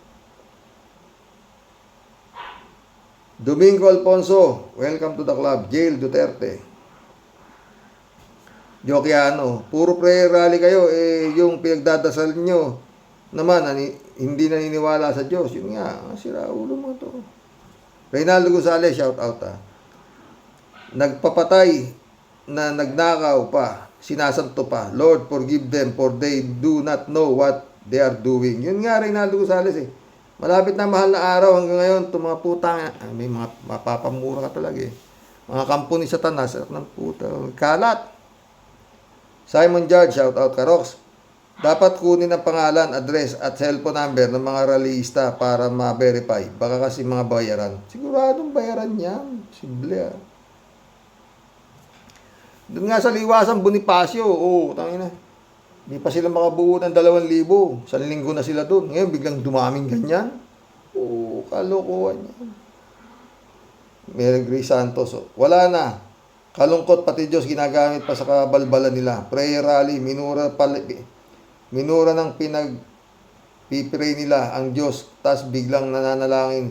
Domingo Alfonso, welcome to the club. Jail Duterte. Jokiano, puro prayer rally kayo. Yung pinagdadasal nyo naman, hindi naniniwala sa Diyos. Yun nga, sira ulo mo to. Reynaldo Gonzalez, shout out ha. Nagpapatay na nagnakaw pa, sinasanto pa. Lord, forgive them for they do not know what they are doing. Yun nga, Reynaldo Gonzalez eh. Malapit na mahal na araw hanggang ngayon, itong mga putang, may mga mapapamura ka talaga eh. Mga kampo ni Satanas, at ng puta, kalat. Simon Judge, shout out Karox. Dapat kunin ang pangalan, address at cellphone number ng mga rallyista para ma-verify. Baka kasi mga bayaran. Siguradong bayaran yan. Simple ah. Doon nga sa Liwasan, Bonifacio. Tangina. Hindi pa sila makabuo ng 2,000. 1 linggo na sila doon. Ngayon, biglang dumaming ganyan. Kalokohan yan. Mary Grace Santos. Wala na. Kalungkot pati Diyos ginagamit pa sa kabalbalan nila. Prayer rally, minura ng pinagpipray nila ang Diyos, tas biglang nananalangin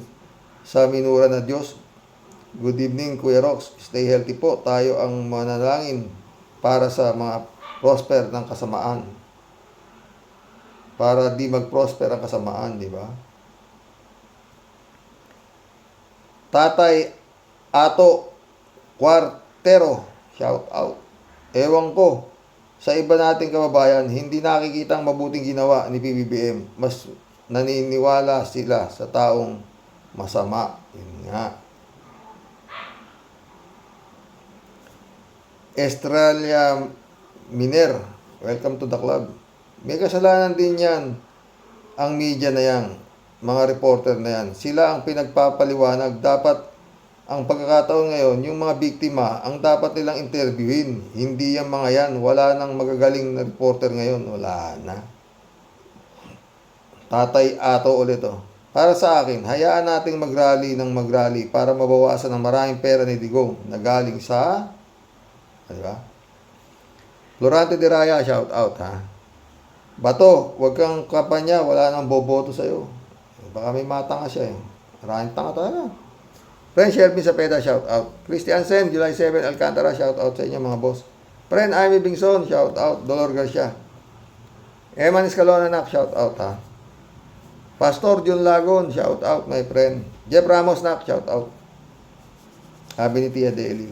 sa minura na Diyos. Good evening, Kuya Rox. Stay healthy po. Tayo ang manalangin para sa mga prosper ng kasamaan. Para di mag-prosper ang kasamaan, di ba? Tatay Ato Cuartero, shout out. Ewan ko, sa iba nating kababayan, hindi nakikita ang mabuting ginawa ni PBBM. Mas naniniwala sila sa taong masama. Yun nga. Estralia Miner, welcome to the club. May kasalanan din yan ang media na yan, mga reporter na yan. Sila ang pinagpapaliwanag. Dapat ang pagkakataon ngayon, yung mga biktima, ang dapat nilang interviewin. Hindi yung mga yan. Wala nang magagaling na reporter ngayon. Wala na. Tatay Ato ulit Para sa akin, hayaan nating mag-rally ng mag-rally para mabawasan ang maraming pera ni Digong na galing sa... Diba? Florante de Raya, shout out ha. Bato, wag kang kapanya, wala nang boboto sa'yo. Baka may matanga siya eh. Maraming tanga talaga. Friend Shelby Sapeda, shout out. Christian Sen, July 7, Alcantara, shout out sa inyo mga boss. Friend Amy Bingson, shout out. Dolor Garcia. Eman Escalona nak, shout out ha. Pastor John Lagon, shout out my friend. Jeff Ramos nak, shout out. Sabi ni Tia Deli.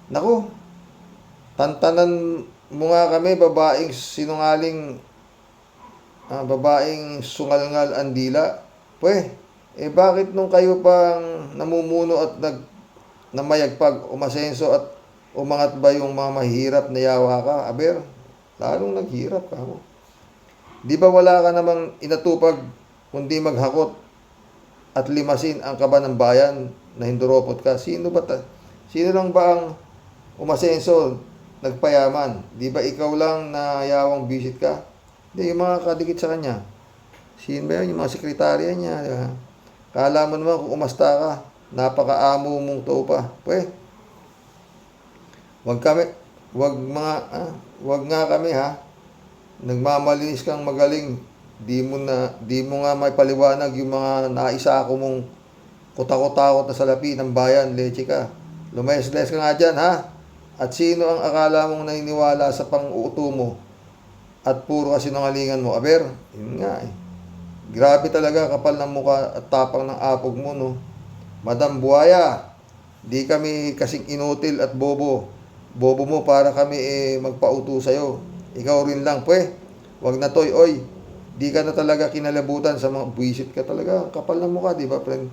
Naku, tantanan mo nga kami, babaeng sinungaling, babaeng sungalngal ang dila. Bakit nung kayo pang namumuno at namayagpag, umasenso at umangat ba yung mga mahirap na yawa ka? Aber, lalong naghirap ka mo. Di ba wala ka namang inatupag kundi maghakot at limasin ang kaba ng bayan na hinduropot ka? Sino lang ba ang umasenso, nagpayaman? Di ba ikaw lang na yawang visit ka? Hindi, yung mga kadikit sa kanya. Sino ba yun? Yung mga sekretarya niya, di ba? Kala mo naman kung umasta ka, napaka-amo mong topa. Wag nga kami ha. Nagmamalinis kang magaling. Di mo nga may paliwanag yung mga naisako mong kutakot-takot na salapi ng bayan, leche ka. Lumayas-layas ka nga dyan ha. At sino ang akala mong naniniwala sa pang-uuto mo? At puro kasinungalingan mo. Aber, yun nga eh. Grabe talaga, kapal ng mukha at tapang ng apog mo, no? Madam Buaya, di kami kasing inutil at bobo. Bobo mo para kami magpauto sa'yo. Ikaw rin lang, wag na toy, oy. Di ka na talaga kinalabutan sa mga buwisit ka talaga. Kapal ng mukha, di ba, friend?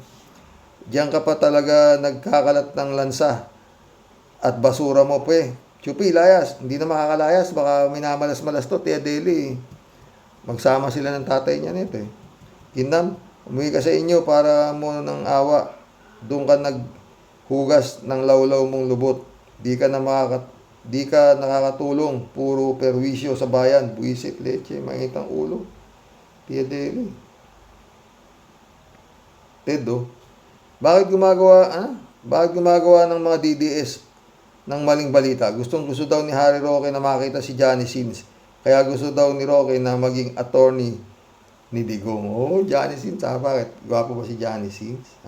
Diyan ka pa talaga nagkakalat ng lansa at basura mo, Chupi, layas. Hindi na makakalayas. Baka minamalas-malas to, Tia Deli. Magsama sila ng tatay niya nito, Kinam, umuwi ka sa inyo para mo ng awa. Doon ka naghugas ng lawlaw mong lubot. Di ka nakakatulong. Puro perwisyo sa bayan. Buisit, leche, mangitang ulo. Tia Deli. Tedo, bakit gumagawa ng mga DDS ng maling balita? Gusto daw ni Harry Roque na makita si Johnny Sins. Kaya gusto daw ni Roque na maging attorney ni Digong. Johnny Sins, bakit? Gwapo ba si Johnny Sins?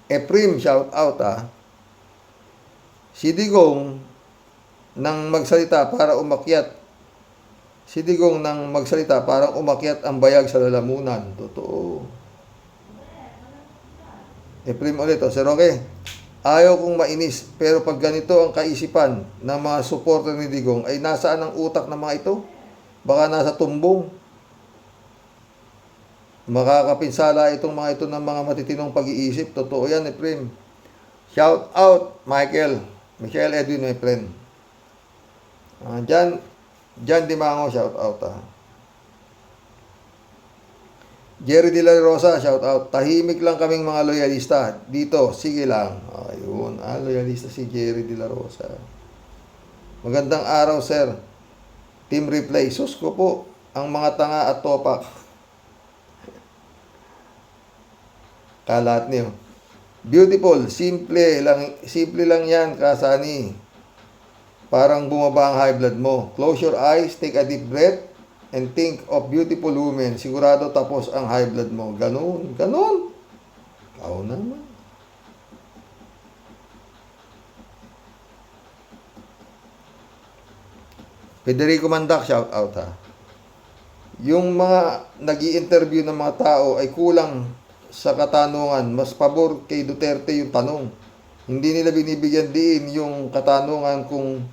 Eprim, shout out Si Digong nang magsalita para umakyat. Si Digong nang magsalita parang umakyat ang bayag sa lalamunan. Totoo. Eprim ulit, Sir Roque. Ayaw kong mainis, pero pag ganito ang kaisipan ng mga supporter ni Digong, ay nasaan ang utak ng mga ito? Baka nasa tumbong. Makakapinsala itong mga ito ng mga matitinong pag-iisip. Totoo yan, Efrem. Shout out, Michael Edwin, my friend. Jan Dimango, shout out. Jerry De La Rosa, shout out. Tahimik lang kaming mga loyalista dito, sige lang. Ayun, loyalista si Jerry De La Rosa. Magandang araw, sir. Team Replay, sus ko po, ang mga tanga at topak. Kalat niyo. Beautiful, simple lang yan, Kasani. Parang bumaba ang high blood mo. Close your eyes, take a deep breath, and think of beautiful women. Sigurado tapos ang high blood mo. Ganun. Ikaw naman. Federico Mandak, shout out ha. Yung mga nag-i-interview ng mga tao ay kulang sa katanungan. Mas pabor kay Duterte yung tanong. Hindi nila binibigyan din yung katanungan kung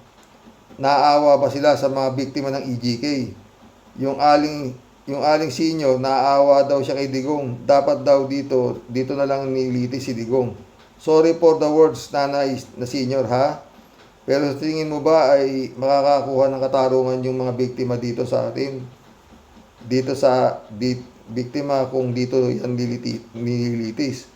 naawa ba sila sa mga biktima ng EJK. Yung aling senior, naawa daw siya kay Digong. Dapat daw dito na lang nilitis si Digong. Sorry for the words, nanay na senior ha. Pero sa tingin mo ba ay makakakuha ng katarungan yung mga biktima dito sa atin? Dito sa biktima kung dito yan nililitis.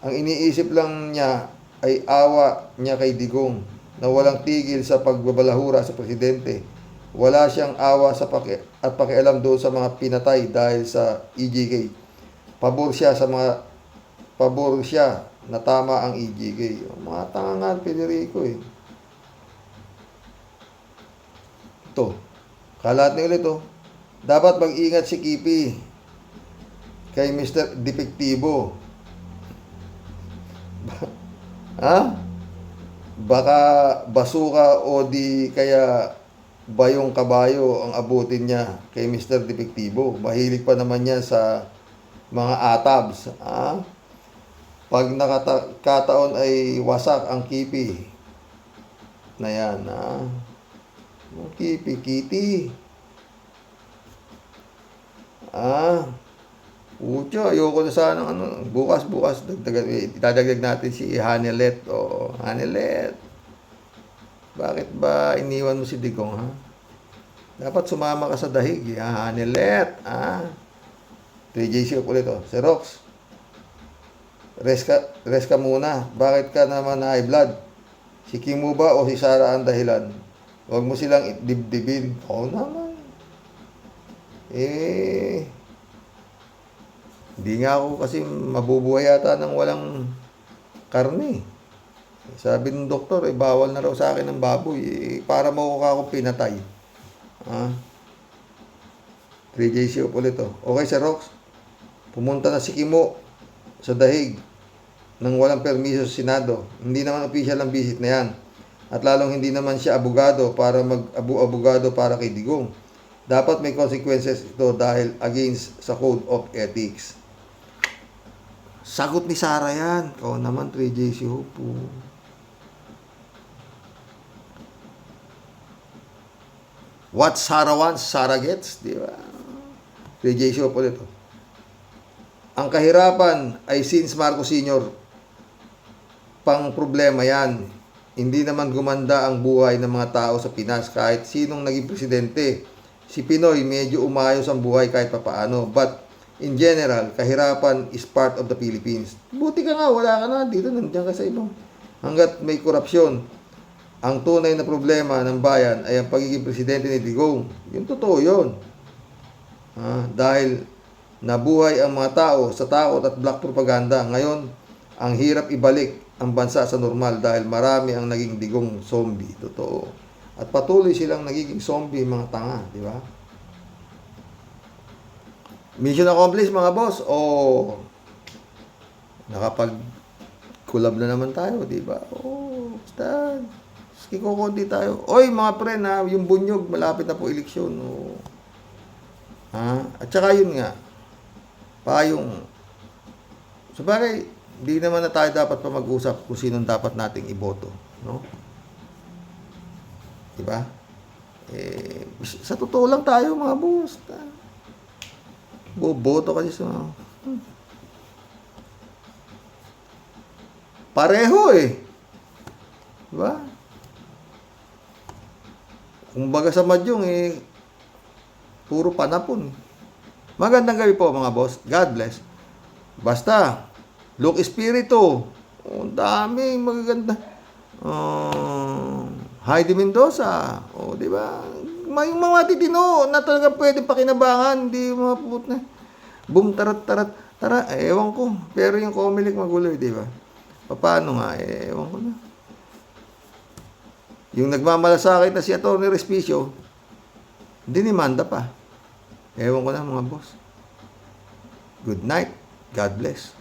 Ang iniisip lang niya ay awa niya kay Digong na walang tigil sa pagbabalahura sa presidente. Wala siyang awa at pakialam doon sa mga pinatay dahil sa EJK. Pabor siya na tama ang EJK. Mga tangan, Federico eh. Ito, kalat ni ulit oh. Dapat mag-ingat si Kipi kay Mr. Depektibo. Ha? Baka basuka o di kaya bayong kabayo ang abutin niya kay Mr. Depektibo. Mahilig pa naman niya sa mga atabs. Ha? Pag nakataon ay wasak ang Kipi. Na yan. Ha? Kipi, Kitty. Pucha, ayoko na sana bukas dadagdag natin si Hanelet. Hanelet. Bakit ba iniwan mo si Digong, ha? Dapat sumama ka sa dahig, ha? Hanelet, ha? 3JC ulit, Si Rox, rest ka muna. Bakit ka naman na high blood? Si Kim mo ba o si Sara ang dahilan? Huwag mo silang dibdibin. Naman. Hindi nga ako kasi mabubuhay yata ng walang karne. Sabi ng doktor, bawal na raw sa akin ng baboy. Para mukha akong pinatay. 3JC ulit Okay, Sir Rox. Pumunta na si Kimo sa dahig nang walang permiso sa Senado. Hindi naman official ang visit na yan. At lalong hindi naman siya abogado para mag-abogado para kay Digong. Dapat may consequences ito dahil against sa Code of Ethics. Sagot ni Sara yan. Naman 3JC Hopo. What Sara wants, Sara gets. Di ba? 3JC Hopo ulit. Ang kahirapan ay since Marcos Sr. pang problema yan. Hindi naman gumanda ang buhay ng mga tao sa Pinas kahit sinong naging presidente. Si Pinoy medyo umayos ang buhay kahit papaano. But in general, kahirapan is part of the Philippines. Buti ka nga, wala ka na. Dito, nandiyan ka sa ibang. Hanggat may korupsyon, ang tunay na problema ng bayan ay ang pagiging presidente ni Digong. Yung totoo yun. Dahil nabuhay ang mga tao sa takot at black propaganda. Ngayon, ang hirap ibalik ang bansa sa normal dahil marami ang naging Digong zombie. Totoo. At patuloy silang nagiging zombie, mga tanga, di ba? Mission accomplished, mga boss. Nakapag-collab na naman tayo, di ba? Basta, kikukunti tayo. Oy, mga pre, yung bunyog, malapit na po eleksyon. At saka yun nga, payong, sabagay, di naman na tayo dapat pa mag-usap kung sinong dapat nating iboto, no? Diba? Sa totoo lang tayo, mga boss. Boboto kasi sa Pareho eh. Diba? Kumbaga sa Madyong eh, puro panapon. Magandang gabi po mga boss. God bless. Basta, look espiritu. Ang dami, magaganda. Heidi Mendoza. Di ba? May mga titino na talaga pwede pakinabangan. Hindi mapuput na. Boom, tarat. Tara, ewan ko. Pero yung Comelec magulo, di ba? Paano nga? Ewan ko na. Yung nagmamalasakit na si Atty. Respicio, dinimanda pa. Ewan ko na mga boss. Good night. God bless.